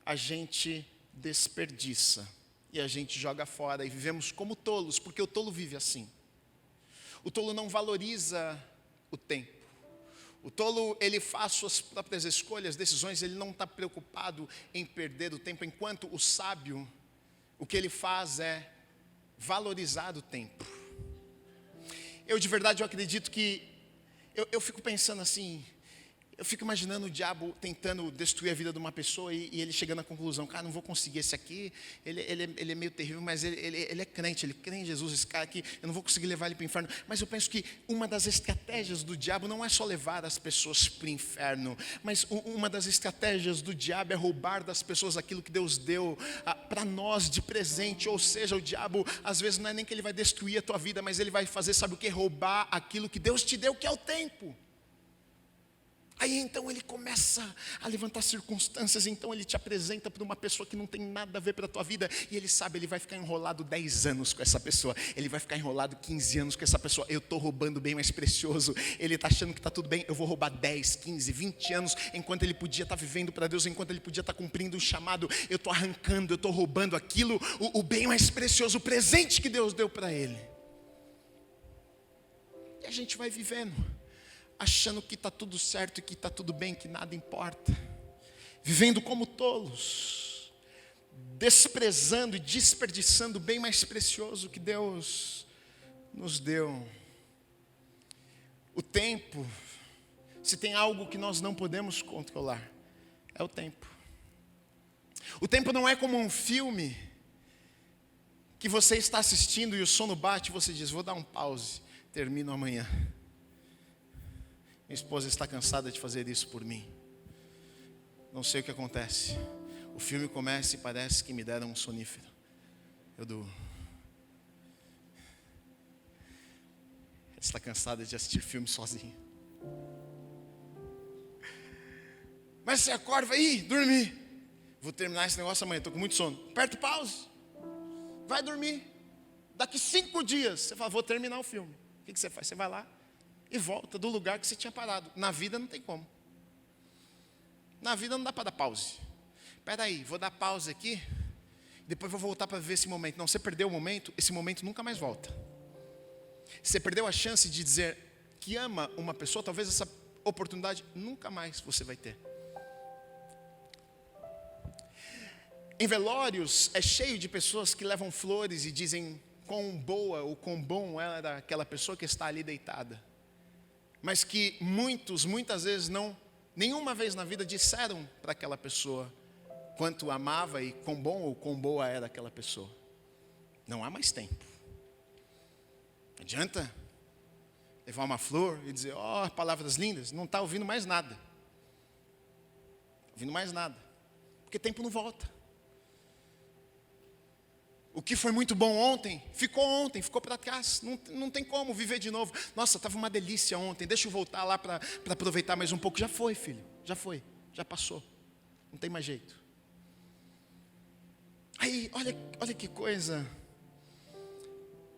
a gente desperdiça e a gente joga fora e vivemos como tolos, porque o tolo vive assim. O tolo não valoriza o tempo. O tolo, ele faz suas próprias escolhas, decisões, ele não está preocupado em perder o tempo, enquanto o sábio, o que ele faz é valorizar o tempo. Eu de verdade, eu acredito que, eu fico pensando assim, eu fico imaginando o diabo tentando destruir a vida de uma pessoa e ele chegando à conclusão, cara, não vou conseguir esse aqui, ele é meio terrível, mas ele é crente, ele crê em Jesus, esse cara aqui, eu não vou conseguir levar ele para o inferno. Mas eu penso que uma das estratégias do diabo não é só levar as pessoas para o inferno, mas uma das estratégias do diabo é roubar das pessoas aquilo que Deus deu para nós de presente. Ou seja, o diabo, às vezes não é nem que ele vai destruir a tua vida, mas ele vai fazer, sabe o que? Roubar aquilo que Deus te deu, que é o tempo. Aí então ele começa a levantar circunstâncias, então ele te apresenta para uma pessoa que não tem nada a ver para a tua vida, e ele sabe, ele vai ficar enrolado 10 anos com essa pessoa, ele vai ficar enrolado 15 anos com essa pessoa. Eu estou roubando o bem mais precioso, ele está achando que está tudo bem, eu vou roubar 10, 15, 20 anos, enquanto ele podia estar vivendo para Deus, enquanto ele podia estar cumprindo um chamado, eu estou arrancando, eu estou roubando aquilo, o bem mais precioso, o presente que Deus deu para ele. E a gente vai vivendo, achando que está tudo certo e que está tudo bem, que nada importa, vivendo como tolos, desprezando e desperdiçando o bem mais precioso que Deus nos deu. O tempo, se tem algo que nós não podemos controlar, é o tempo. O tempo não é como um filme que você está assistindo e o sono bate e você diz, vou dar um pause, termino amanhã. Minha esposa está cansada de fazer isso por mim. Não sei o que acontece. O filme começa e parece que me deram um sonífero. Eu durmo. Ela está cansada de assistir filme sozinha. Mas você acorda e vai, ih, dormir. Vou terminar esse negócio amanhã, estou com muito sono. Aperta o pause. Vai dormir. Daqui 5 dias, você fala, vou terminar o filme. O que você faz? Você vai lá e volta do lugar que você tinha parado. Na vida não tem como. Na vida não dá para dar pause. Espera aí, vou dar pause aqui, depois vou voltar para ver esse momento. Não, você perdeu o momento, esse momento nunca mais volta. Você perdeu a chance de dizer que ama uma pessoa, talvez essa oportunidade nunca mais você vai ter. Em velórios é cheio de pessoas que levam flores e dizem quão boa ou quão bom era aquela pessoa que está ali deitada. Mas que muitas vezes nenhuma vez na vida disseram para aquela pessoa quanto amava e quão bom ou quão boa era aquela pessoa. Não há mais tempo. Não adianta levar uma flor e dizer, palavras lindas, não está ouvindo mais nada. Ouvindo mais nada. Porque tempo não volta. O que foi muito bom ontem, ficou para trás, não tem como viver de novo. Nossa, estava uma delícia ontem, deixa eu voltar lá para aproveitar mais um pouco. Já foi, filho, já passou, não tem mais jeito. Aí, olha que coisa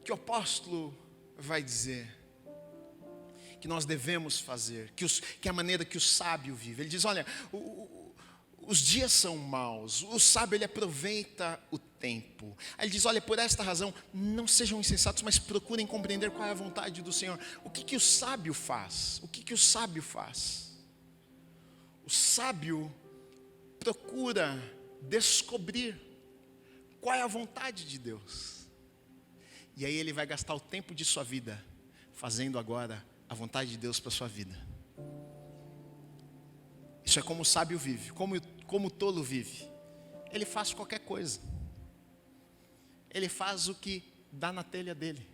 que o apóstolo vai dizer, que nós devemos fazer, que é a maneira que o sábio vive. Ele diz, olha, os dias são maus, o sábio ele aproveita o tempo. Aí ele diz, olha, por esta razão, não sejam insensatos, mas procurem compreender qual é a vontade do Senhor. O que o sábio faz? O que o sábio faz? O sábio procura descobrir qual é a vontade de Deus. E aí ele vai gastar o tempo de sua vida fazendo agora a vontade de Deus para a sua vida. Isso é como o sábio vive, como o tolo vive. Ele faz qualquer coisa. Ele faz o que dá na telha dele.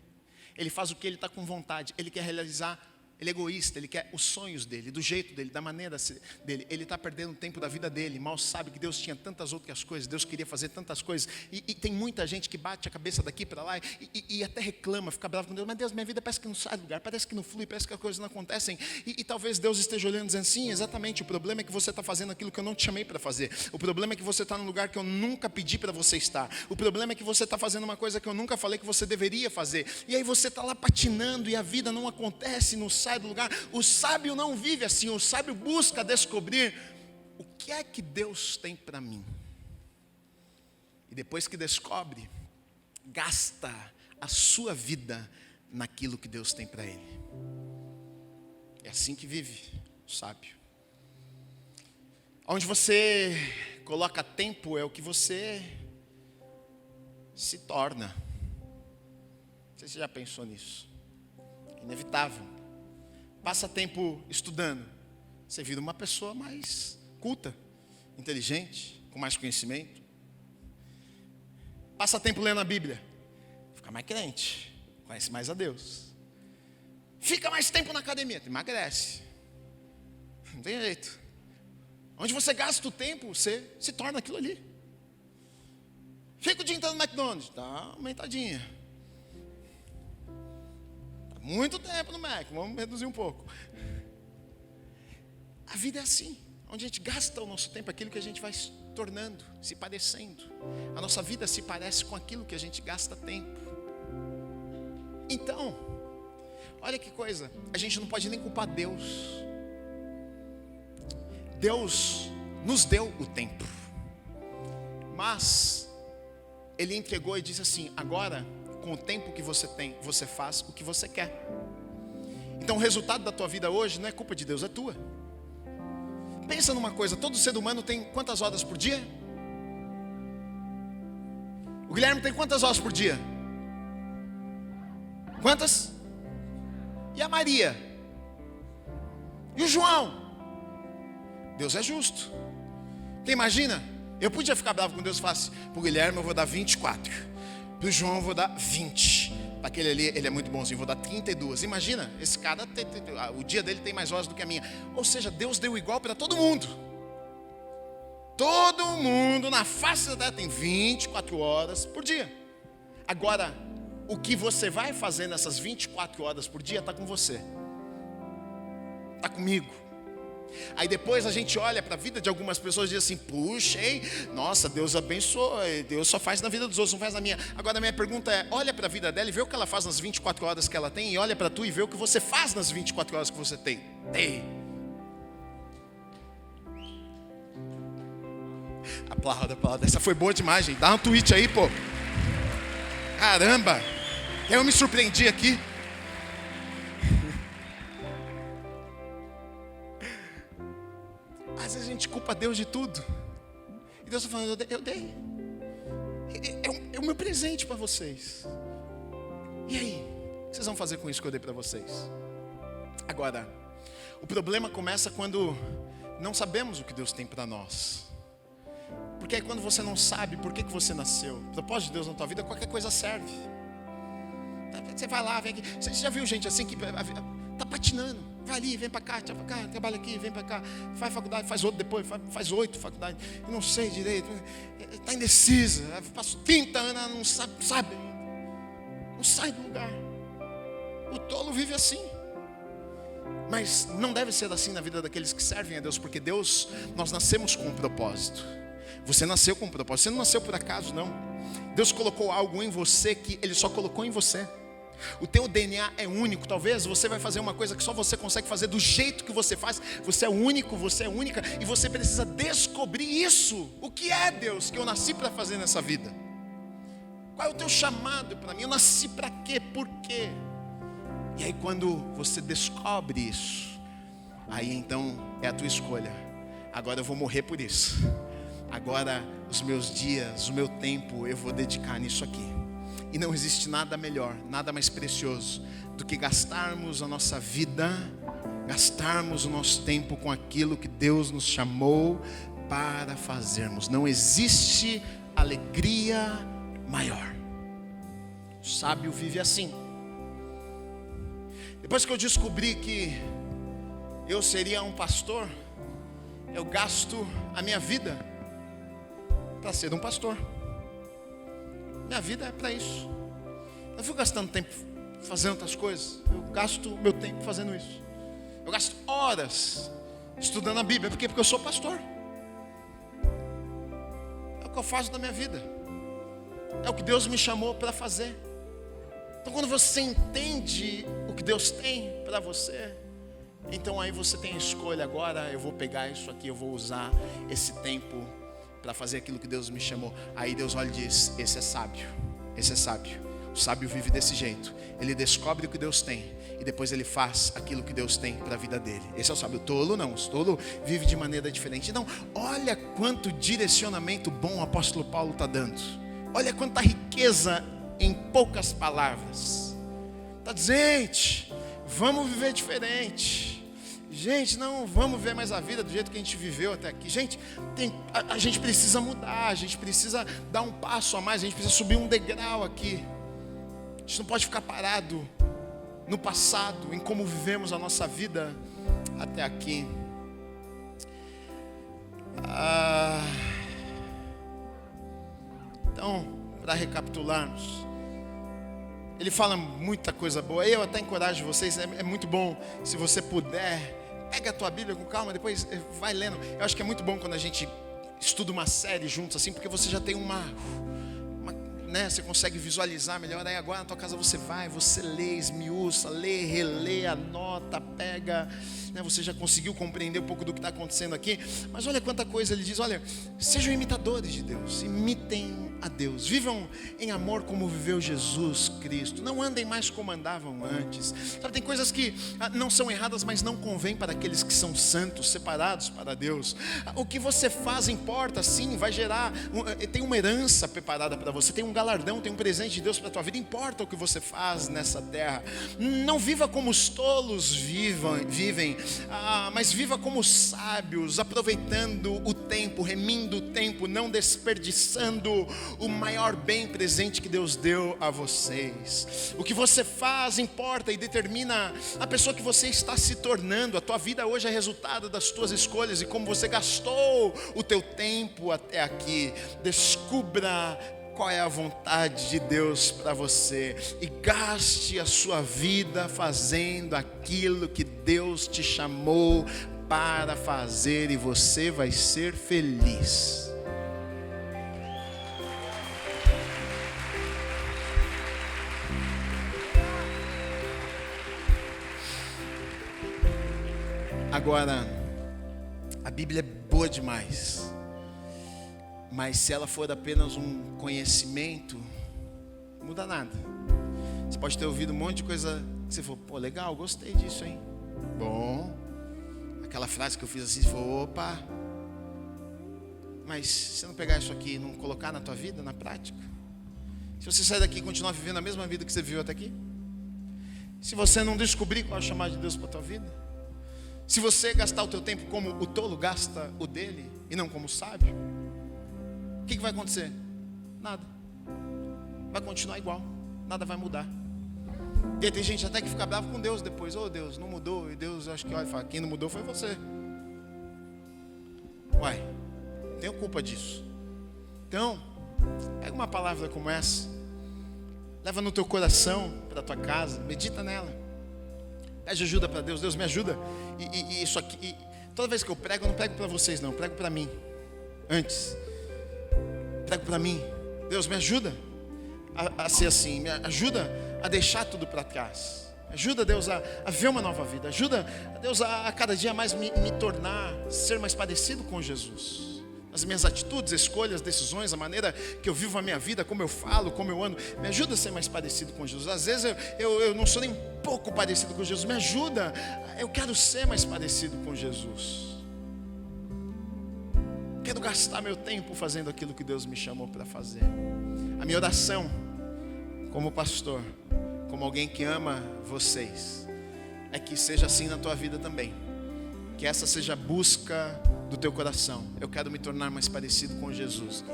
Ele faz o que ele está com vontade. Ele quer realizar, ele é egoísta, ele quer os sonhos dele, do jeito dele, da maneira dele. Ele está perdendo o tempo da vida dele. Mal sabe que Deus tinha tantas outras coisas, Deus queria fazer tantas coisas. E tem muita gente que bate a cabeça daqui para lá e até reclama, fica bravo com Deus. Mas Deus, minha vida parece que não sai do lugar, parece que não flui, parece que as coisas não acontecem. E talvez Deus esteja olhando e dizendo, sim, exatamente, o problema é que você está fazendo aquilo que eu não te chamei para fazer. O problema é que você está num lugar que eu nunca pedi para você estar. O problema é que você está fazendo uma coisa que eu nunca falei que você deveria fazer. E aí você está lá patinando e a vida não acontece, não sai do lugar. O sábio não vive assim, o sábio busca descobrir o que é que Deus tem para mim. E depois que descobre, gasta a sua vida naquilo que Deus tem para ele. É assim que vive o sábio. Onde você coloca tempo é o que você se torna. Não sei se você já pensou nisso. Inevitável. Passa tempo estudando, você vira uma pessoa mais culta, inteligente, com mais conhecimento. Passa tempo lendo a Bíblia, fica mais crente, conhece mais a Deus. Fica mais tempo na academia, emagrece. Não tem jeito. Onde você gasta o tempo, você se torna aquilo ali. Fica o dia inteiro no McDonald's, dá uma aumentadinha. Tá muito tempo no Mac, vamos reduzir um pouco. A vida é assim, onde a gente gasta o nosso tempo, aquilo que a gente vai se tornando, se parecendo. A nossa vida se parece com aquilo que a gente gasta tempo. Então, olha que coisa, a gente não pode nem culpar Deus. Deus nos deu o tempo, mas Ele entregou e disse assim: agora, com o tempo que você tem, você faz o que você quer. Então o resultado da tua vida hoje não é culpa de Deus, é tua. Pensa numa coisa, todo ser humano tem quantas horas por dia? O Guilherme tem quantas horas por dia? Quantas? E a Maria? E o João? Deus é justo. Porque imagina, eu podia ficar bravo com Deus e falar assim: para o Guilherme eu vou dar 24, para o João eu vou dar 20, para aquele ali, ele é muito bonzinho, vou dar 32. Imagina, esse cara, o dia dele tem mais horas do que a minha. Ou seja, Deus deu igual para todo mundo. Todo mundo na face da terra tem 24 horas por dia. Agora, o que você vai fazer nessas 24 horas por dia está com você, está comigo. Aí depois a gente olha para a vida de algumas pessoas e diz assim: puxa, hein? Nossa, Deus abençoa, Deus só faz na vida dos outros, não faz na minha. Agora a minha pergunta é: olha para a vida dela e vê o que ela faz nas 24 horas que ela tem, e olha para tu e vê o que você faz nas 24 horas que você tem. Ei. Aplauda, essa foi boa demais, gente. Dá um tweet aí, pô. Caramba, eu me surpreendi aqui. Às vezes a gente culpa Deus de tudo. E Deus está falando: eu dei. É o meu presente para vocês. E aí? O que vocês vão fazer com isso que eu dei para vocês? Agora, o problema começa quando não sabemos o que Deus tem para nós. Porque aí quando você não sabe por que você nasceu, o propósito de Deus na tua vida, qualquer coisa serve. Você vai lá, vem aqui. Você já viu gente assim que está patinando? Vai ali, vem para cá, trabalha aqui, vem para cá, faz faculdade, faz outro depois, faz 8 faculdades, eu não sei direito, está indecisa, passou 30 anos, não sabe, não sai do lugar. O tolo vive assim. Mas não deve ser assim na vida daqueles que servem a Deus, porque Deus, nós nascemos com um propósito. Você nasceu com um propósito, você não nasceu por acaso, não. Deus colocou algo em você que Ele só colocou em você. O teu DNA é único. Talvez você vai fazer uma coisa que só você consegue fazer do jeito que você faz. Você é único, você é única, e você precisa descobrir isso. O que é Deus que eu nasci para fazer nessa vida? Qual é o teu chamado para mim? Eu nasci para quê? Por quê? E aí quando você descobre isso, aí então é a tua escolha. Agora eu vou morrer por isso. Agora os meus dias, o meu tempo eu vou dedicar nisso aqui. E não existe nada melhor, nada mais precioso do que gastarmos a nossa vida, gastarmos o nosso tempo com aquilo que Deus nos chamou para fazermos. Não existe alegria maior. O sábio vive assim. Depois que eu descobri que eu seria um pastor, eu gasto a minha vida para ser um pastor. Minha vida é para isso. Eu não fico gastando tempo fazendo outras coisas. Eu gasto meu tempo fazendo isso. Eu gasto horas estudando a Bíblia. Por quê? Porque eu sou pastor. É o que eu faço da minha vida. É o que Deus me chamou para fazer. Então quando você entende o que Deus tem para você, então aí você tem a escolha. Agora eu vou pegar isso aqui, eu vou usar esse tempo para fazer aquilo que Deus me chamou. Aí Deus olha e diz: esse é sábio, esse é sábio. O sábio vive desse jeito. Ele descobre o que Deus tem e depois ele faz aquilo que Deus tem para a vida dele. Esse é o sábio. O tolo não, o tolo vive de maneira diferente. Então, olha quanto direcionamento bom o apóstolo Paulo está dando. Olha quanta riqueza em poucas palavras. Está dizendo, gente, vamos viver diferente. Gente, não vamos ver mais a vida do jeito que a gente viveu até aqui. Gente, a gente precisa mudar, a gente precisa dar um passo a mais, a gente precisa subir um degrau aqui. A gente não pode ficar parado no passado, em como vivemos a nossa vida até aqui. Então, para recapitularmos, ele fala muita coisa boa. Eu até encorajo vocês, é muito bom, se você puder, pega a tua Bíblia com calma, depois vai lendo. Eu acho que é muito bom quando a gente estuda uma série juntos assim, porque você já tem uma né, você consegue visualizar melhor. Aí agora na tua casa você lê, esmiuça, lê, relê, anota, pega, né, você já conseguiu compreender um pouco do que está acontecendo aqui. Mas olha quanta coisa ele diz. Olha, sejam imitadores de Deus, imitem a Deus, vivam em amor como viveu Jesus Cristo, não andem mais como andavam antes. Sabe, tem coisas que não são erradas, mas não convém para aqueles que são santos, separados para Deus. O que você faz importa, sim, vai gerar, tem uma herança preparada para você, tem um galardão, tem um presente de Deus para a tua vida. Importa o que você faz nessa terra. Não viva como os tolos vivem, mas viva como os sábios, aproveitando o tempo, remindo o tempo, não desperdiçando o maior bem presente que Deus deu a vocês. O que você faz importa e determina a pessoa que você está se tornando. A tua vida hoje é resultado das tuas escolhas e como você gastou o teu tempo até aqui. Descubra qual é a vontade de Deus para você e gaste a sua vida fazendo aquilo que Deus te chamou para fazer, e você vai ser feliz. Agora, a Bíblia é boa demais, mas se ela for apenas um conhecimento, não muda nada. Você pode ter ouvido um monte de coisa que você falou, pô, legal, gostei disso, hein? Bom, aquela frase que eu fiz assim, você falou, opa. Mas se você não pegar isso aqui e não colocar na tua vida, na prática, se você sair daqui e continuar vivendo a mesma vida que você viveu até aqui, se você não descobrir qual é o chamado de Deus para a tua vida, se você gastar o teu tempo como o tolo gasta o dele e não como o sábio, o que vai acontecer? Nada. Vai continuar igual, nada vai mudar. E aí tem gente até que fica bravo com Deus depois. Oh, Deus, não mudou. E Deus, acho que olha e fala, quem não mudou foi você. Uai, não tenho culpa disso. Então, pega uma palavra como essa, leva no teu coração para a tua casa, medita nela. Pede ajuda para Deus. Deus, me ajuda. E isso aqui, toda vez que eu prego, eu não prego para vocês não, eu prego para mim. Antes, prego para mim. Deus, me ajuda a ser assim, me ajuda a deixar tudo para trás. Ajuda, Deus, a ver uma nova vida. Ajuda, Deus, a cada dia mais me tornar, ser mais parecido com Jesus. As minhas atitudes, escolhas, decisões, a maneira que eu vivo a minha vida, como eu falo, como eu ando, me ajuda a ser mais parecido com Jesus. Às vezes eu não sou nem um pouco parecido com Jesus. Me ajuda, eu quero ser mais parecido com Jesus. Quero gastar meu tempo fazendo aquilo que Deus me chamou para fazer. A minha oração, como pastor, como alguém que ama vocês, é que seja assim na tua vida também. Que essa seja a busca do teu coração. Eu quero me tornar mais parecido com Jesus.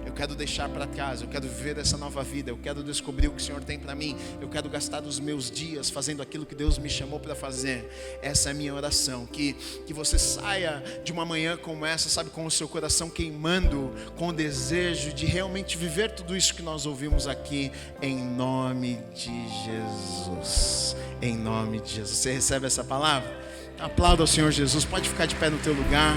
Eu quero deixar para trás, eu quero viver essa nova vida. Eu quero descobrir o que o Senhor tem para mim. Eu quero gastar os meus dias fazendo aquilo que Deus me chamou para fazer. Essa é a minha oração. Que você saia de uma manhã como essa, sabe, com o seu coração queimando, com o desejo de realmente viver tudo isso que nós ouvimos aqui, em nome de Jesus. Em nome de Jesus. Você recebe essa palavra? Aplauda ao Senhor Jesus. Pode ficar de pé no teu lugar.